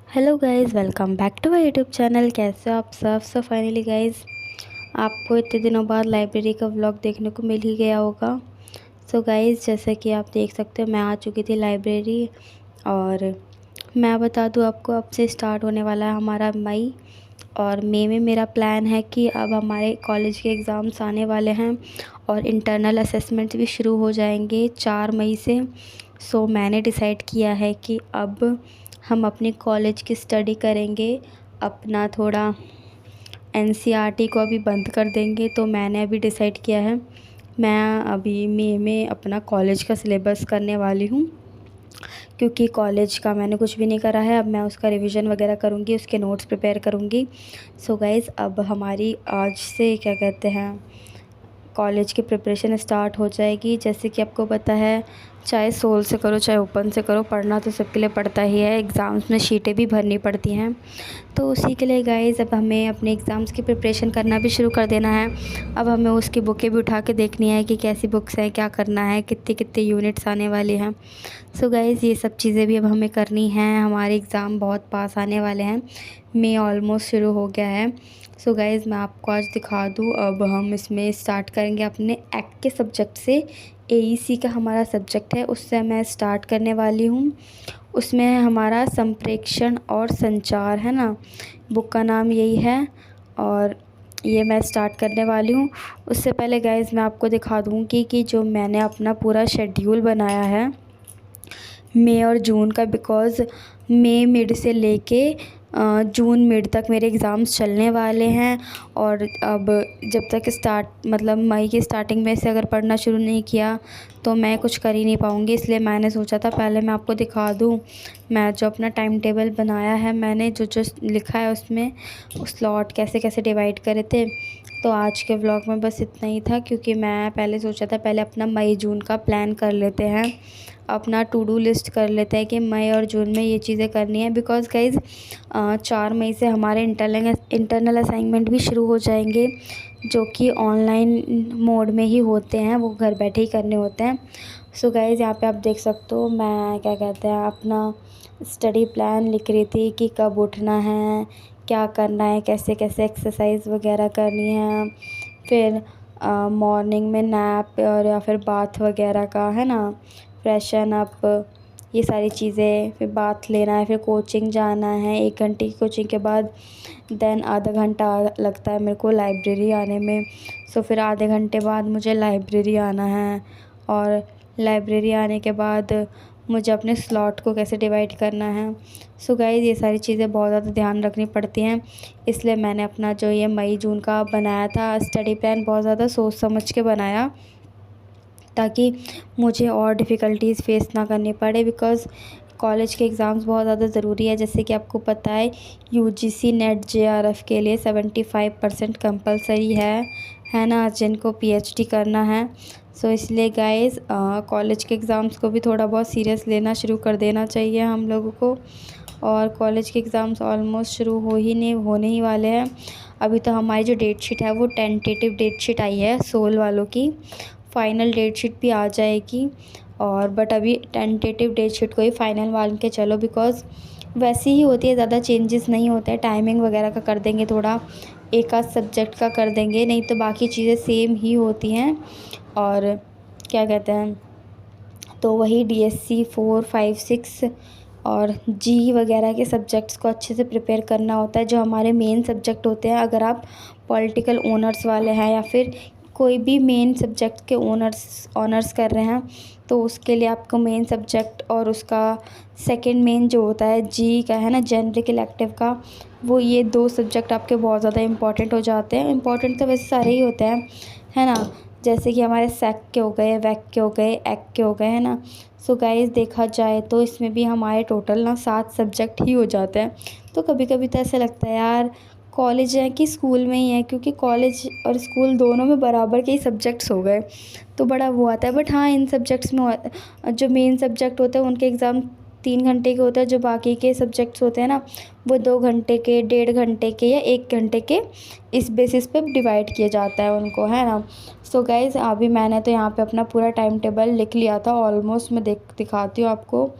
Hello guys, welcome back to my YouTube channel. कैसे हो आप सब? फाइनली गाइज़, आपको इतने दिनों बाद लाइब्रेरी का व्लॉग देखने को मिल ही गया होगा। गाइज़, जैसे कि आप देख सकते हो, मैं आ चुकी थी लाइब्रेरी। और मैं बता दूं आपको, अब से स्टार्ट होने वाला है हमारा मई। और मई में मेरा प्लान है कि अब हमारे कॉलेज के एग्ज़ाम्स आने वाले हैं और इंटरनल असेसमेंट्स भी शुरू हो जाएंगे 4 मई से। मैंने डिसाइड किया है कि अब हम अपने कॉलेज की स्टडी करेंगे, अपना थोड़ा एनसीईआरटी को अभी बंद कर देंगे। तो मैंने अभी डिसाइड किया है, मैं अभी मई में अपना कॉलेज का सिलेबस करने वाली हूँ, क्योंकि कॉलेज का मैंने कुछ भी नहीं करा है। अब मैं उसका रिवीजन वगैरह करूँगी, उसके नोट्स प्रिपेयर करूँगी। गाइज़, अब हमारी आज से क्या कहते हैं, कॉलेज की प्रिपरेशन स्टार्ट हो जाएगी। जैसे कि आपको पता है, चाहे सोल से करो चाहे ओपन से करो, पढ़ना तो सबके लिए पड़ता ही है। एग्ज़ाम्स में शीटें भी भरनी पड़ती हैं। तो उसी के लिए गाइज़, अब हमें अपने एग्ज़ाम्स की प्रिपरेशन करना भी शुरू कर देना है। अब हमें उसकी बुकें भी उठा के देखनी है कि कैसी बुक्स हैं, क्या करना है, कितने कितने यूनिट्स आने वाले हैं। गाइज़, ये सब चीज़ें भी अब हमें करनी हैं। हमारे एग्ज़ाम बहुत पास आने वाले हैं, मई ऑलमोस्ट शुरू हो गया है। गाइज़, मैं आपको आज दिखा दूँ, अब हम इसमें स्टार्ट करेंगे अपने एक्ट के सब्जेक्ट से। एईसी का हमारा सब्जेक्ट है, उससे मैं स्टार्ट करने वाली हूँ। उसमें है हमारा संप्रेक्षण और संचार, है ना, बुक का नाम यही है। और ये मैं स्टार्ट करने वाली हूँ। उससे पहले गाइज़, मैं आपको दिखा दूँगी कि जो मैंने अपना पूरा शेड्यूल बनाया है मई और जून का, बिकॉज़ मई मिड से लेके जून मिड तक मेरे एग्ज़ाम्स चलने वाले हैं। और अब जब तक मतलब मई की स्टार्टिंग में से अगर पढ़ना शुरू नहीं किया तो मैं कुछ कर ही नहीं पाऊँगी। इसलिए मैंने सोचा था पहले मैं आपको दिखा दूँ, मैं जो अपना टाइम टेबल बनाया है, मैंने जो जो लिखा है उसमें स्लॉट कैसे कैसे डिवाइड करे थे। तो आज के व्लॉग में बस इतना ही था, क्योंकि मैं पहले सोचा था पहले अपना मई जून का प्लान कर लेते हैं, अपना टू डू लिस्ट कर लेते हैं कि मई और जून में ये चीज़ें करनी है। बिकॉज़ गाइज़, 4 मई से हमारे इंटरनल असाइनमेंट भी शुरू हो जाएंगे, जो कि ऑनलाइन मोड में ही होते हैं, वो घर बैठे ही करने होते हैं। गाइज़, यहाँ पे आप देख सकते हो, मैं क्या कहते हैं, अपना स्टडी प्लान लिख रही थी कि कब उठना है, क्या करना है, कैसे कैसे एक्सरसाइज वगैरह करनी है। फिर मॉर्निंग में नैप और या फिर बाथ वगैरह का, है ना, फ्रेशन अप, ये सारी चीज़ें। फिर बाथ लेना है, फिर कोचिंग जाना है 1 घंटे की कोचिंग के बाद। देन आधा घंटा लगता है मेरे को लाइब्रेरी आने में। फिर आधे घंटे बाद मुझे लाइब्रेरी आना है। और लाइब्रेरी आने के बाद मुझे अपने स्लॉट को कैसे डिवाइड करना है। गाइज़, ये सारी चीज़ें बहुत ज़्यादा ध्यान रखनी पड़ती हैं। इसलिए मैंने अपना जो ये मई जून का बनाया था स्टडी प्लान, बहुत ज़्यादा सोच समझ के बनाया, ताकि मुझे और डिफ़िकल्टीज़ फ़ेस ना करनी पड़े। बिकॉज़ कॉलेज के एग्ज़ाम्स बहुत ज़्यादा ज़रूरी है। जैसे कि आपको पता है, यूजीसी नेट जेआरएफ के लिए 75% कंपलसरी है ना, जिनको पीएचडी करना है। इसलिए गाइज़, कॉलेज के एग्ज़ाम्स को भी थोड़ा बहुत सीरियस लेना शुरू कर देना चाहिए हम लोगों को। और कॉलेज के एग्ज़ाम्स ऑलमोस्ट शुरू होने ही वाले हैं। अभी तो हमारी जो डेट शीट है वो टेंटेटिव डेट शीट आई है सोल वालों की, फ़ाइनल डेट शीट भी आ जाएगी। और बट अभी टेंटेटिव डेट शीट को ही फ़ाइनल मान के चलो, बिकॉज़ वैसी ही होती है, ज़्यादा चेंजेस नहीं होते हैं। टाइमिंग वगैरह का कर देंगे थोड़ा, एक आध सब्जेक्ट का कर देंगे, नहीं तो बाकी चीज़ें सेम ही होती हैं। और क्या कहते हैं, तो वही डीएससी 4, 5, 6 और जी वगैरह के सब्जेक्ट्स को अच्छे से प्रिपेयर करना होता है, जो हमारे मेन सब्जेक्ट होते हैं। अगर आप पॉलिटिकल ऑनर्स वाले हैं या फिर कोई भी मेन सब्जेक्ट के ऑनर्स कर रहे हैं, तो उसके लिए आपको मेन सब्जेक्ट और उसका सेकंड मेन जो होता है जी का, है ना, जेनरिक इलेक्टिव का, वो ये 2 सब्जेक्ट आपके बहुत ज़्यादा इंपॉर्टेंट हो जाते हैं। इंपॉर्टेंट तो वैसे सारे ही होते हैं, है ना, जैसे कि हमारे सेक के हो गए, वैक के हो गए, एक् के हो गए, है ना। गाइज़, देखा जाए तो इसमें भी हमारे टोटल ना 7 सब्जेक्ट ही हो जाते हैं। तो कभी कभी तो ऐसा लगता है यार, कॉलेज है कि स्कूल में ही है, क्योंकि कॉलेज और स्कूल दोनों में बराबर के ही सब्जेक्ट्स हो गए, तो बड़ा वो आता है। बट हाँ, इन सब्जेक्ट्स में जो मेन सब्जेक्ट होते हैं उनके एग्ज़ाम 3 घंटे के होते हैं, जो बाकी के सब्जेक्ट्स होते हैं ना, वो 2 घंटे के, 1.5 घंटे के या 1 घंटे के, इस बेसिस पे डिवाइड किया जाता है उनको, है ना। गाइज़, अभी मैंने तो यहाँ पे अपना पूरा टाइम टेबल लिख लिया था ऑलमोस्ट। मैं दिखाती हूँ आपको।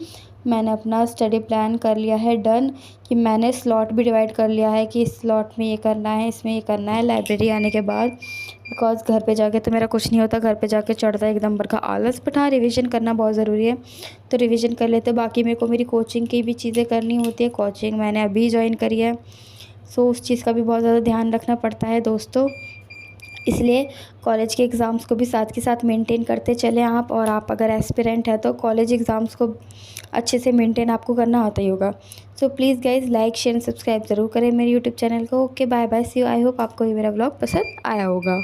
मैंने अपना स्टडी प्लान कर लिया है डन, कि मैंने स्लॉट भी डिवाइड कर लिया है कि इस स्लॉट में ये करना है, इसमें ये करना है लाइब्रेरी आने के बाद। बिकॉज़ घर पे जाके तो मेरा कुछ नहीं होता, घर पे जाके चढ़ता है एकदम भर का आलस। बट हाँ, रिवीजन करना बहुत ज़रूरी है, तो रिवीजन कर लेते हैं। बाकी मेरे को मेरी कोचिंग की भी चीज़ें करनी होती है, कोचिंग मैंने अभी ज्वाइन करी है, सो उस चीज़ का भी बहुत ज़्यादा ध्यान रखना पड़ता है दोस्तों। इसलिए कॉलेज के एग्ज़ाम्स को भी साथ के साथ मेंटेन करते चलें आप। और आप अगर एस्पिरेंट हैं तो कॉलेज एग्ज़ाम्स को अच्छे से मेंटेन आपको करना आता ही होगा। So please guys, like share and subscribe ज़रूर करें मेरे यूट्यूब चैनल को। Okay, bye bye, see you. I hope आपको ये मेरा व्लॉग पसंद आया होगा।